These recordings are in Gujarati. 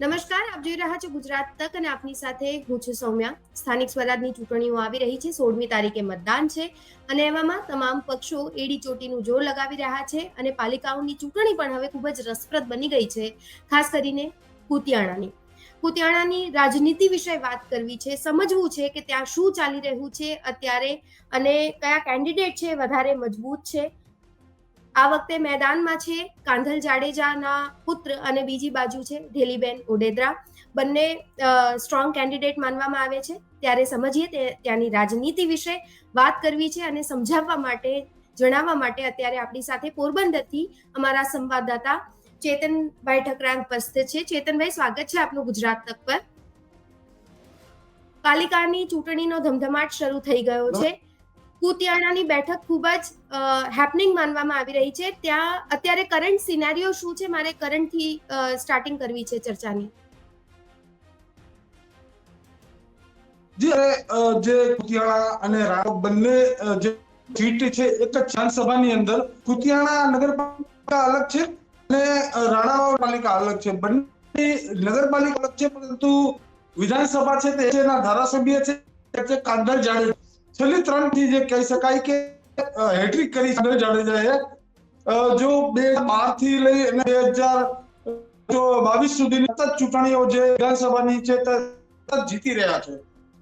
નમસ્કાર, આપ જોઈ રહ્યા છો ગુજરાત તક અને આપની સાથે હું છું સૌમ્યા. સ્થાનિક સ્વરાજની ચૂંટણીઓ આવી રહી છે. 16મી તારીખે મતદાન છે અને એવામાં તમામ પક્ષો એડી ચોટીનું જોર લગાવી રહ્યા છે અને પાલિકાઓની ચૂંટણી પણ હવે ખૂબ જ રસપ્રદ બની ગઈ છે. ખાસ કરીને કુતિયાણાની રાજનીતિ વિશે વાત કરવી છે, સમજવું છે કે ત્યાં શું ચાલી રહ્યું છે અત્યારે અને કયા કેન્ડિડેટ છે વધારે મજબૂત છે. આ વખતે મેદાનમાં છે કાંધલ જાડેજાના પુત્ર અને બીજી બાજુ છે ઢેલીબેન ઓડેદરા. બંને સ્ટ્રોંગ કેન્ડિડેટ માનવામાં આવે છે. ત્યારે સમજીએ ત્યાંની રાજનીતિ વિશે વાત કરવી છે અને સમજાવવા માટે જણાવવા માટે અત્યારે આપણી સાથે પોરબંદરથી અમારા સંવાદદાતા ચેતનભાઈ ઠકરાર ઉપસ્થિત છે. ચેતનભાઈ, સ્વાગત છે આપનું ગુજરાત તક પર. પાલિકાની ચૂંટણીનો ધમધમાટ શરૂ થઈ ગયો છે. કુતિયાણાની બેઠક ખૂબ જ હેપનિંગ માનવામાં આવી રહી છે. ત્યાં અત્યારે કરંટ સિનેરિયો શું છે? મારે કરંટથી સ્ટાર્ટિંગ કરવી છે ચર્ચાની. જે કુતિયાણા અને રાણપ બંને જે સીટ છે એક જ વિધાનસભાની અંદર કુતિયાણા નગરપાલિકા અલગ છે અને રાણાવાવ પાલિકા અલગ છે. બંને નગરપાલિકા અલગ છે, પરંતુ વિધાનસભા છે તેના ધારાસભ્ય છે કાંધલ જાડેજા. છેલ્લી 3 થી જે કહી શકાય કે હેટ્રિક કરી કાંધલ જાડેજાએ. જો 2012 થી લઈ અને 2022 સુધીની સતત ચૂંટણીઓ જે વિધાનસભાની છે તે સતત જીતી રહ્યા છે.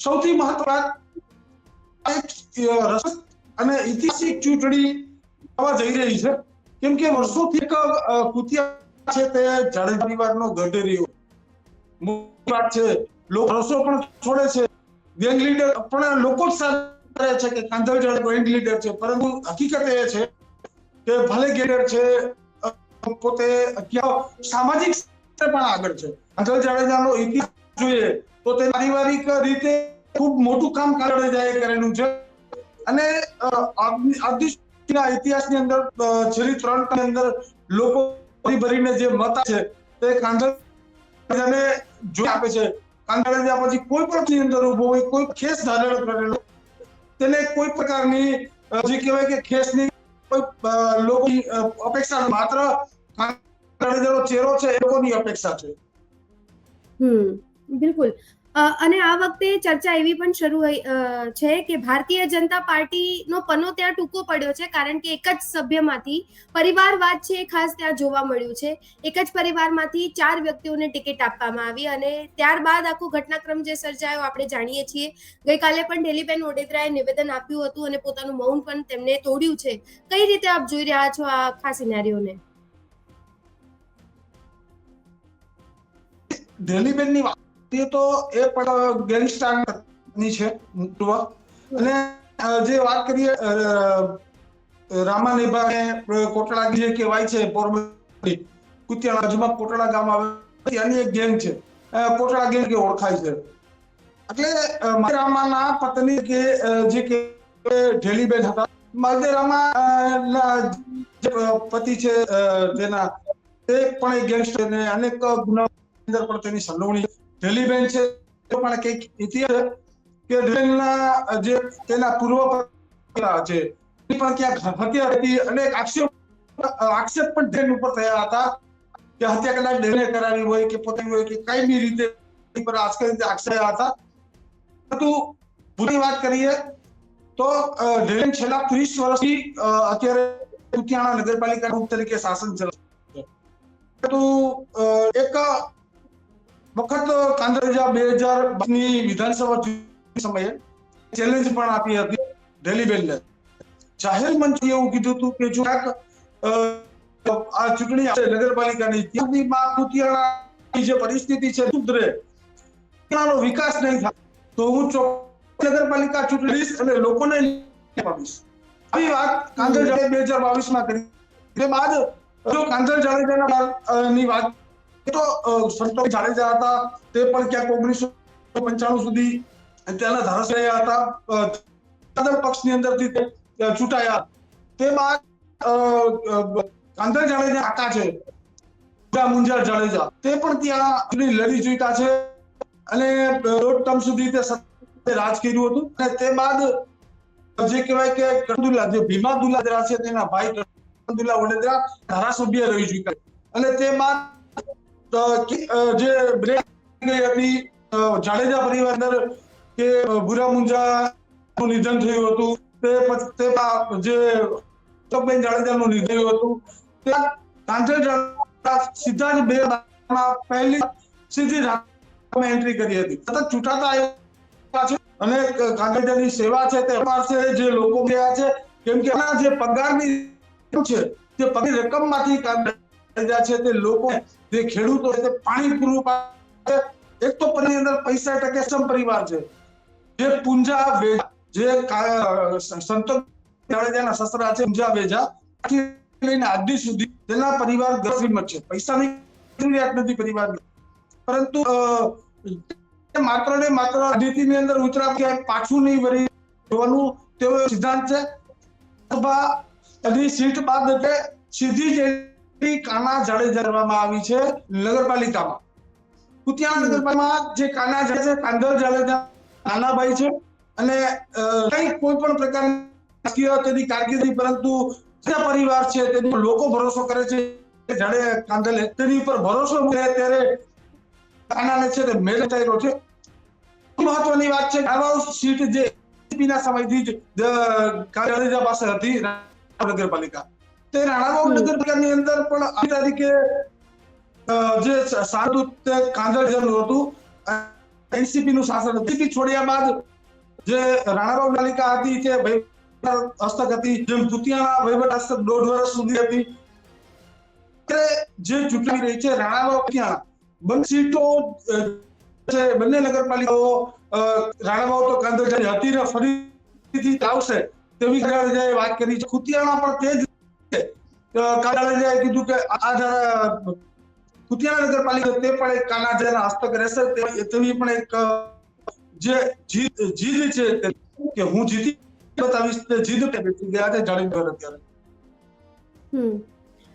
સૌથી મહત્વની અને ઐતિહાસિક ચૂંટણી થવા જઈ રહી છે, કેમ કે વર્ષોથી એક કુતિયાણા છે તે જાડેજા પરિવારનો ગઢ રહ્યો. મોટી વાત છે, લોકો રસો પણ છોડે છે. ગેંગ લીડર પણ લોકો જ કરે છે કે કાંધલ જાડેજા ગેંગ લીડર છે, પરંતુ હકીકત એ છે કે ભલે ગેંગ છે પોતે સામાજિક પણ આગળ છે. કાંધલ જાડેજાનો ઇતિહાસ જોઈએ તો તે પારિવારિક રીતે ખૂબ મોટું કામ જાડેજાએ કરેલું છે અને આજના ઇતિહાસની અંદર છેલ્લી 3 ની અંદર લોકો ભરીને જે મત છે તે કાંધલ જાડેજાને જોઈ આપે છે. કાંધલ જાડેજા પછી કોઈ પણ અંદર ઉભો હોય, કોઈ ખેસ ધારણ કરેલો, તેને કોઈ પ્રકારની જે કહેવાય કે ખેસની કોઈ લોકોની અપેક્ષા માત્ર જાડેજાનો ચહેરો છે એ લોકોની અપેક્ષા છે. બિલકુલ. અને આ વખતે ચર્ચા એવી પણ શરૂ છે કે ભારતીય જનતા પાર્ટીનો પનો ત્યાં ટૂંકો પડ્યો છે, કારણ કે એક જ સભ્યમાંથી પરિવારવાદ છે ખાસ ત્યાં જોવા મળ્યું છે. એક જ પરિવારમાંથી 4 વ્યક્તિઓને ટિકિટ આપવામાં આવી અને ત્યારબાદ આખો ઘટનાક્રમ જે સર્જાયો આપણે જાણીએ છીએ. ગઈકાલે પણ ઢેલીબેન ઓડેદરાએ નિવેદન આપ્યું હતું અને પોતાનું મૌન પણ તેમને તોડ્યું છે. કઈ રીતે આપ જોઈ રહ્યા છો આ આખા સિનેરિયોને? ઢેલીબેનની વાત તો એ પણ ગેંગસ્ટરની છે અને જે વાત કરીએ રામાનેભા કોટડા જે કહેવાય છે પોરબંદર કુતિયાણા બાજુમાં કોટડા ગામ આવે ત્યાંની એક ગેંગ છે, કોટડા ગેંગ કે ઓળખાય છે. એટલે માલદેરામાના પત્ની કે જે કે ઢેલીબેન હતા, માલદેરામા જે પતિ છે તેના તે પણ એક ગેંગસ્ટર ને અનેક ગુના અંદર પણ તેની સંડોવણી. ઢેલીબેન છે તો પણ કંઈક ઇતિહાસ કે ઢેલીબેનના જે તેના પૂર્વ છે એ પણ ક્યાંક હત્યા હતી અને આક્ષેપ પણ ઢેલ ઉપર થયા હતા કે હત્યા કદાચ ઢેલે કરાવી હોય કે પોતાની હોય કે કઈ બી રીતે પર આક્ષેપ હતા. પરંતુ પૂરી વાત કરીએ તો ઢેલીબેન છેલ્લા 30 વર્ષથી અત્યારે કુતિયાણા નગરપાલિકા તરીકે શાસન ચલાવે છે. તો એક વખત કાંધલ 2022 વિધાનસભા સમયે ચેલેન્જ પણ આપી હતી ઢેલીબેનને. જાહેર મંચ એવું કીધું હતું કે જો આ ચૂંટણી નગરપાલિકાની ત્યાંની કુતિયાણાની જે પરિસ્થિતિ છે સુધરે, ત્યાંનો વિકાસ નહીં થાય તો હું નગરપાલિકા ચૂંટણી અને લોકોને આપીશ. આવી વાત કાંધલ જાડેજા 2022 કરી. તે બાદ જો કાંધલ જાડેજાની વાત તો સંતોષ જાડેજા હતા, તે પણ ક્યાંક 1995 સુધી ત્યાંના ધારાસભ્ય હતા, પક્ષની અંદરથી ચૂંટાયા. તે બાદ કાંધલ જાડેજા કાકા છે મુંજાર જાડેજા, તે પણ ત્યાં લડી ચૂક્યા છે અને 1.5 ટર્મ સુધી તે રાજ કર્યું હતું. અને તે બાદ જે કહેવાય કે કંદુલા જે ભીમા દુલા છે તેના ભાઈ કંદુલા વડોદરા ધારાસભ્ય રહી ચૂક્યા અને તે બાદ જે બ્રેક ગઈ હતી જાડેજા પરિવાર અંદર કે ભૂરા મુંજાનું નિધન થયું હતું, તે જે અશોકબેન જાડેજાનું નિધન થયું હતું, ત્યાં કાંધલ જાડેજા સીધા જ બે પહેલી સીધી એન્ટ્રી કરી હતી. સતત ચૂંટાતા આવ્યા છે અને કાંધલની સેવા છે તે પાસે જે લોકો ગયા છે, કેમ કે આના જે પગારની છે તે પગારની રકમમાંથી કાંધલ છે તે લોકો જે ખેડૂતો છે તે પાણી પૂરું પાડે. એક તો પરિવાર અંદર 65% પરિવાર છે જે પુંજા વેજા, જે સંતો જાડેજાના સસરા છે પુંજા વેજા લઈને આદિ સુધી તેના પરિવાર ગરીબ છે. પૈસાની જરૂરિયાત નથી પરિવારની, પરંતુ માત્ર ને માત્ર રાજનીતિની અંદર ઉતરા ક્યાંય પાછું નહીં વળી જોવાનું તેવો સિદ્ધાંત છે. સીટ બાદ એટલે સીધી જ કાના જાડેજા કરવામાં આવી છે નગરપાલિકામાં. કુતિયાણા નગરપાલિકામાં જે કાના જાડેજા, કાંધલ જાડેજા નાનાભાઈ છે અને કઈ કોઈ પણ પ્રકારની રાજકીય તેની કારકિર્દી, પરંતુ જે પરિવાર છે તેનો લોકો ભરોસો કરે છે જાડે કાંધલે તેની ઉપર ભરોસો મૂકે ત્યારે કાનાને છે તે મેળ થયેલો છે. મહત્વની વાત છે આ સીટ જે ના સમયથી જ જાડેજા પાસે હતી નગરપાલિકા, તે રાણાવાવ નગરપાલિકાની અંદર પણ આ તારીખે જે શાસન કાંધલનું હતું, એનસીપી નું શાસન હતું. છોડ્યા બાદ જે રાણાવાવ પાલિકા હતી તે હસ્તક હતી, જેમ કુતિયાણા વહીવટ હસ્તક 1.5 વર્ષ સુધી હતી. જે ચૂંટણી રહી છે રાણાવાવ કુતિયાણા બંને સીટો છે, બંને નગરપાલિકાઓ રાણાવાવ તો કાંધલ હતી ને ફરીથી આવશે તેવી જાડેજાએ વાત કરી છે. કુતિયાણા પણ તે જ જાડેજાએ કીધું કે આ કુતિયાણા નગરપાલિકા તે પણ એક કાનાજાના હસ્તક રહેશે, તેવી પણ એક જે જીદ છે કે હું જીતી બતાવીશ તે જીદ પે બેસી ગયા છે જાડેજા અત્યારે.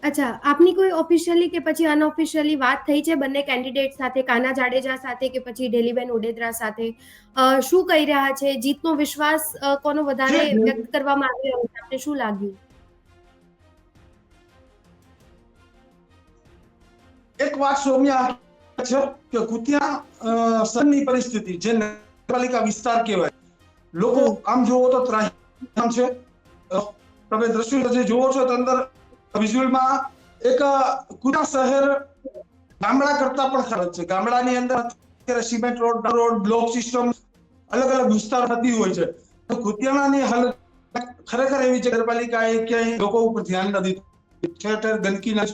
અચ્છા, આપની કોઈ ઓફિશિયલી કે પછી અનઓફિશિયલી વાત થઈ છે બંને કેન્ડિડેટ સાથે, કાના જાડેજા સાથે કે પછી ઢેલીબેન ઓડેદરા સાથે? શું કહી રહ્યા છે? જીતનો વિશ્વાસ કોનો વધારે વ્યક્ત કરવામાં આવી રહ્યો છે? આપને શું લાગ્યું? એક વાત સૌમ્યા છે કે કુતિયાણા સનની પરિસ્થિતિ જે નગરપાલિકા વિસ્તાર કહેવાય, લોકો આમ જોવો તો ત્રાહિમામ છે. તમે દ્રશ્યો જે જોવો છો તો અંદર વિઝ્યુઅલમાં એક કુતિયાણા શહેર ગામડા કરતા પણ ખરાબ છે. ગામડાની અંદર અત્યારે સિમેન્ટ રોડ, બ્લોક સિસ્ટમ અલગ અલગ વિસ્તાર થતી હોય છે. તો કુતિયાણાની હાલત ખરેખર એવી છે નગરપાલિકાએ ક્યાંય લોકો ઉપર ધ્યાન નથી. ઠેર ઠેર ગંદકીના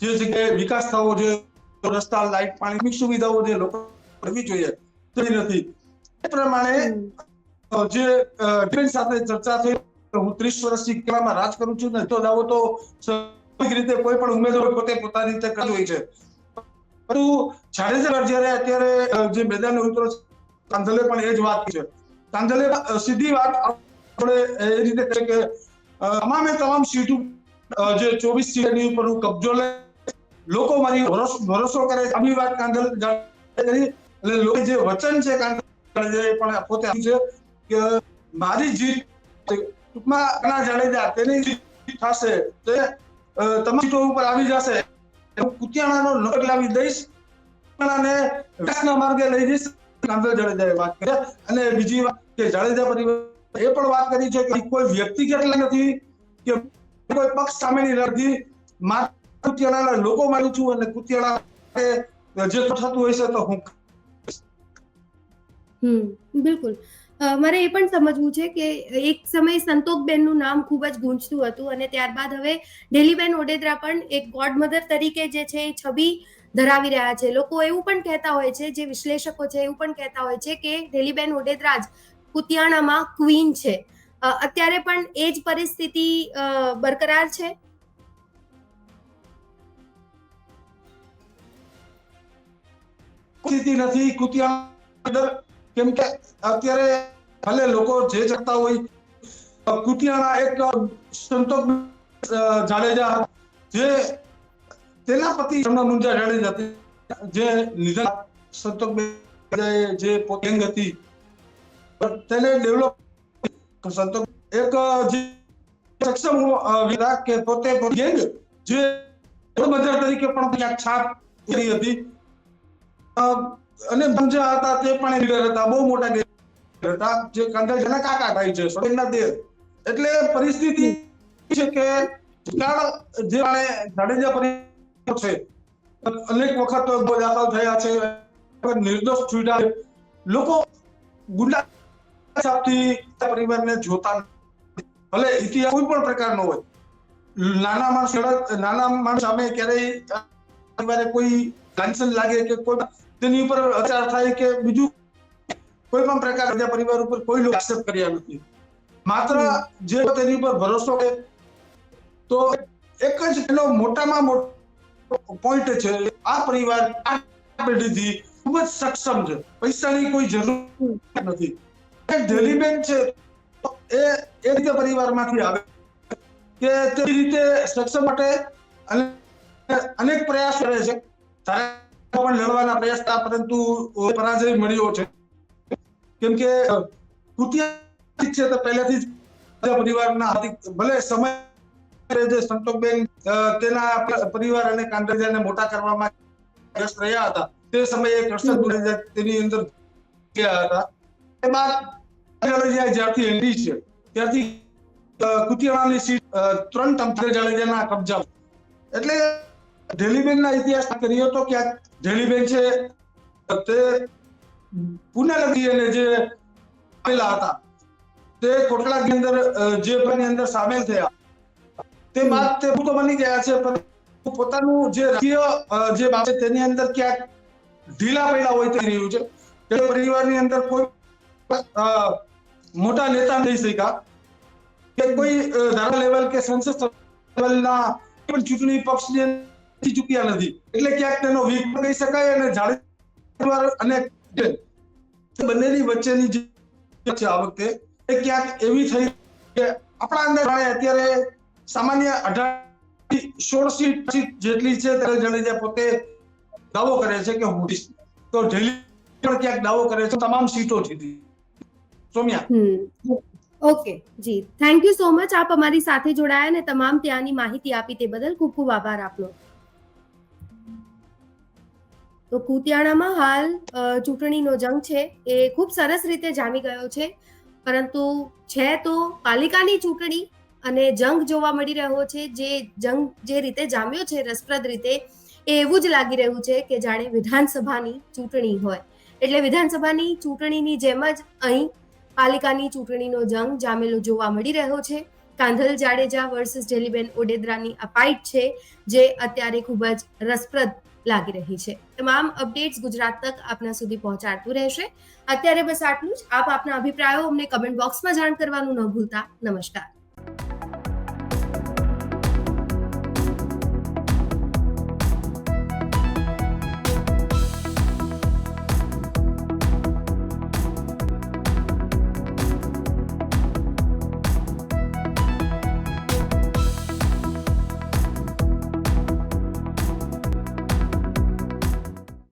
જે જગ્યાએ વિકાસ થવો જોઈએ, રસ્તા, લાઇટ, પાણીની સુવિધાઓ જે લોકો કરવી જોઈએ તે નથી. એ પ્રમાણે જે ડિફેન્સ સાથે ચર્ચા થઈ, હું 30 વર્ષથી કેવામાં રાજ કરું છું ને તો દાવો તો સ્વાભાવિક રીતે કોઈ પણ ઉમેદવાર પોતે પોતાની રીતે કરતો હોય છે. પરંતુ જાડેજા જ્યારે અત્યારે જે મેદાને ઉતરો કાંધલે પણ એ જ વાત છે. કાંધલે સીધી વાત આપણે એ રીતે છે કે તમામે તમામ સીટો જે 24 સીટની ઉપર કબજો લે, લોકો મારી ભરોસો કરે. આવી વાત કાંધલ કરી એટલે લોકો જે વચન છે કાંધલ પણ પોતે આપ્યું છે કે મારી જીત ટૂંકમાં કાના જાડેજા તેની જીત થશે, તે તમામ સીટો ઉપર આવી જશે. કુતિયાણાનો નગર લાવી દઈશ અને વિકાસના માર્ગે લઈ જઈશ, કાંધલ જાડેજાએ વાત કરી. અને બીજી વાત કે જાડેજા પરિવાર એ પણ વાત કરી છે કે કોઈ વ્યક્તિગત નથી કે કોઈ પક્ષ સામેની નથી, માત્ર કુતિયાણાના લોકો માનું છું અને કુતિયાણા જે થતું હોય છે તો હું બિલકુલ. મારે એ પણ સમજવું છે કે એક સમય સંતોકબેનનું નામ ખૂબ જ ગૂંજતું હતું અને ત્યારબાદ હવે ઢેલીબેન ઓડેદરા પણ એક ગોડમધર તરીકે જે છે એ છબી ધરાવી રહ્યા છે. લોકો એવું પણ કહેતા હોય છે, જે વિશ્લેષકો છે એવું પણ કહેતા હોય છે કે ઢેલીબેન ઓડેદરા જ કુતિયાણામાં ક્વીન છે. અત્યારે પણ એ જ પરિસ્થિતિ બરકરાર છે? સ્થિતિ નથી કુતિયાણા, કેમ કે અત્યારે ભલે લોકો જે કરતા હોય, કુતિયાણા એક સંતોક જાડેજા જે તેના પતિ મુંજા જાડેજા જે નિધન સંતોક જે પોતે હતી તેને ડેવલપ સંતોક એક જે સક્ષમ વિધાક કે પોતે ગેંગ જે બજાર તરીકે પણ છાપ કરી હતી. અને બંજા હતા તે પણ લીડર હતા, બહુ મોટા લીડર હતા, જે કાંધલજાના કાકા થાય છે, સોરેનના દેર. એટલે પરિસ્થિતિ છે કે જે જાડેજા પરિવાર છે, અનેક વખત દાખલ થયા છે, નિર્દોષ છૂટ્યા છે. લોકો ગુંડા હિસાબથી પરિવારને જોતા નથી. ભલે ઇતિહાસ કોઈ પણ પ્રકારનો હોય, નાના માણસ સામે ક્યારેય પરિવારે કોઈ લાંછન લાગે કે કોઈ તેની ઉપર અત્યાચાર થાય કે બીજું કોઈ પણ પ્રકાર પરિવાર ઉપર કોઈ લોકો આક્ષેપ કર્યા નથી. માત્ર જે તેની ઉપર ભરોસો છે, તો એક જ એનો મોટામાં મોટો પોઈન્ટ છે, આ પરિવાર આ પેઢીથી ખૂબ જ સક્ષમ છે, પૈસાની કોઈ જરૂર નથી. ઢેલીબેન છે એ રીતે પરિવારમાંથી આવે કે તે રીતે સક્ષમ માટે અનેક પ્રયાસ કરે છે. પણ લડવાના પ્રયાસ હતા, પરંતુ પરાજય મળ્યો છે. કેમ કે કુતિયા છે તો પહેલેથી જ પરિવારના ભલે સમય જે સંતોષબેન તેના પરિવાર અને કાંધલજાને મોટા કરવામાં વ્યસ્ત રહ્યા હતા, તે સમયે કૃષ્ણ તેની અંદર ગયા હતા. એ બાદ જ્યારથી એન્ટ્રી છે ત્યારથી કુતિયાણાની સીટ 3 ટર્મ જાડેજાના કબજા. એટલે ઢેલીબેનના ઇતિહાસ કર્યો તો ક્યાંક ઢેલીબેન છે તે પુનઃલગી અને જે આવેલા હતા તે કોટલાની અંદર જે ની અંદર સામેલ થયા, તે બાદ તે તો બની ગયા છે, પણ પોતાનું જે રાજકીય જે બાબત તેની અંદર ક્યાંક ઢીલા પડ્યા હોય તે રહ્યું છે. તે પરિવારની અંદર કોઈ મોટા નેતા નહીં શક્યા કે કોઈ ધારા લેવલ કે સંસદ લેવલના પણ ચૂંટણી પક્ષને ચૂક્યા નથી. એટલે ક્યાંક તેનો વીક કહી શકાય. અને જાડેજા અને બંનેની વચ્ચેની જે છે આ વખતે એ ક્યાંક એવી થઈ કે આપણા અંદર અત્યારે સામાન્ય 18-16 સીટ જેટલી છે, ત્યારે જાડેજા પોતે દાવો કરે છે કે હું તો ઢેલી પણ ક્યાંક દાવો કરે છે તમામ સીટો જીતી. Somya. Okay ji, thank you so much. આપ અમારી સાથે જોડાયા અને તમામ ત્યાંની માહિતી આપી તે બદલ ખૂબ ખૂબ આભાર આપનો. તો કુતિયાણામાં હાલ ચૂંટણીનો જંગ છે એ ખૂબ સરસ રીતે જામી ગયો છે, પરંતુ છે તો પાલિકાની ચૂંટણી અને જંગ જોવા મળી રહ્યો છે. જે જંગ જે રીતે જામ્યો છે રસપ્રદ રીતે, એ એવું જ લાગી રહ્યું છે કે જાણે વિધાનસભાની ચૂંટણી હોય. એટલે વિધાનસભાની ચૂંટણીની જેમ જ અહીં પાલિકાની ચૂંટણીનો જંગ જામેલો જોવા મળી રહ્યો છે. કાંધલ જાડેજા વર્સિસ ઢેલીબેન ઓડેદરાની આ ફાઇટ છે જે અત્યારે ખૂબ જ રસપ્રદ લાગી રહી છે. તમામ અપડેટ્સ ગુજરાત તક આપના સુધી પહોંચાડતું રહેશે. અત્યારે બસ આટલું જ. આપ આપના અભિપ્રાયો અમને કમેન્ટ બોક્સમાં જાણ કરવાનું ન ભૂલતા. નમસ્કાર.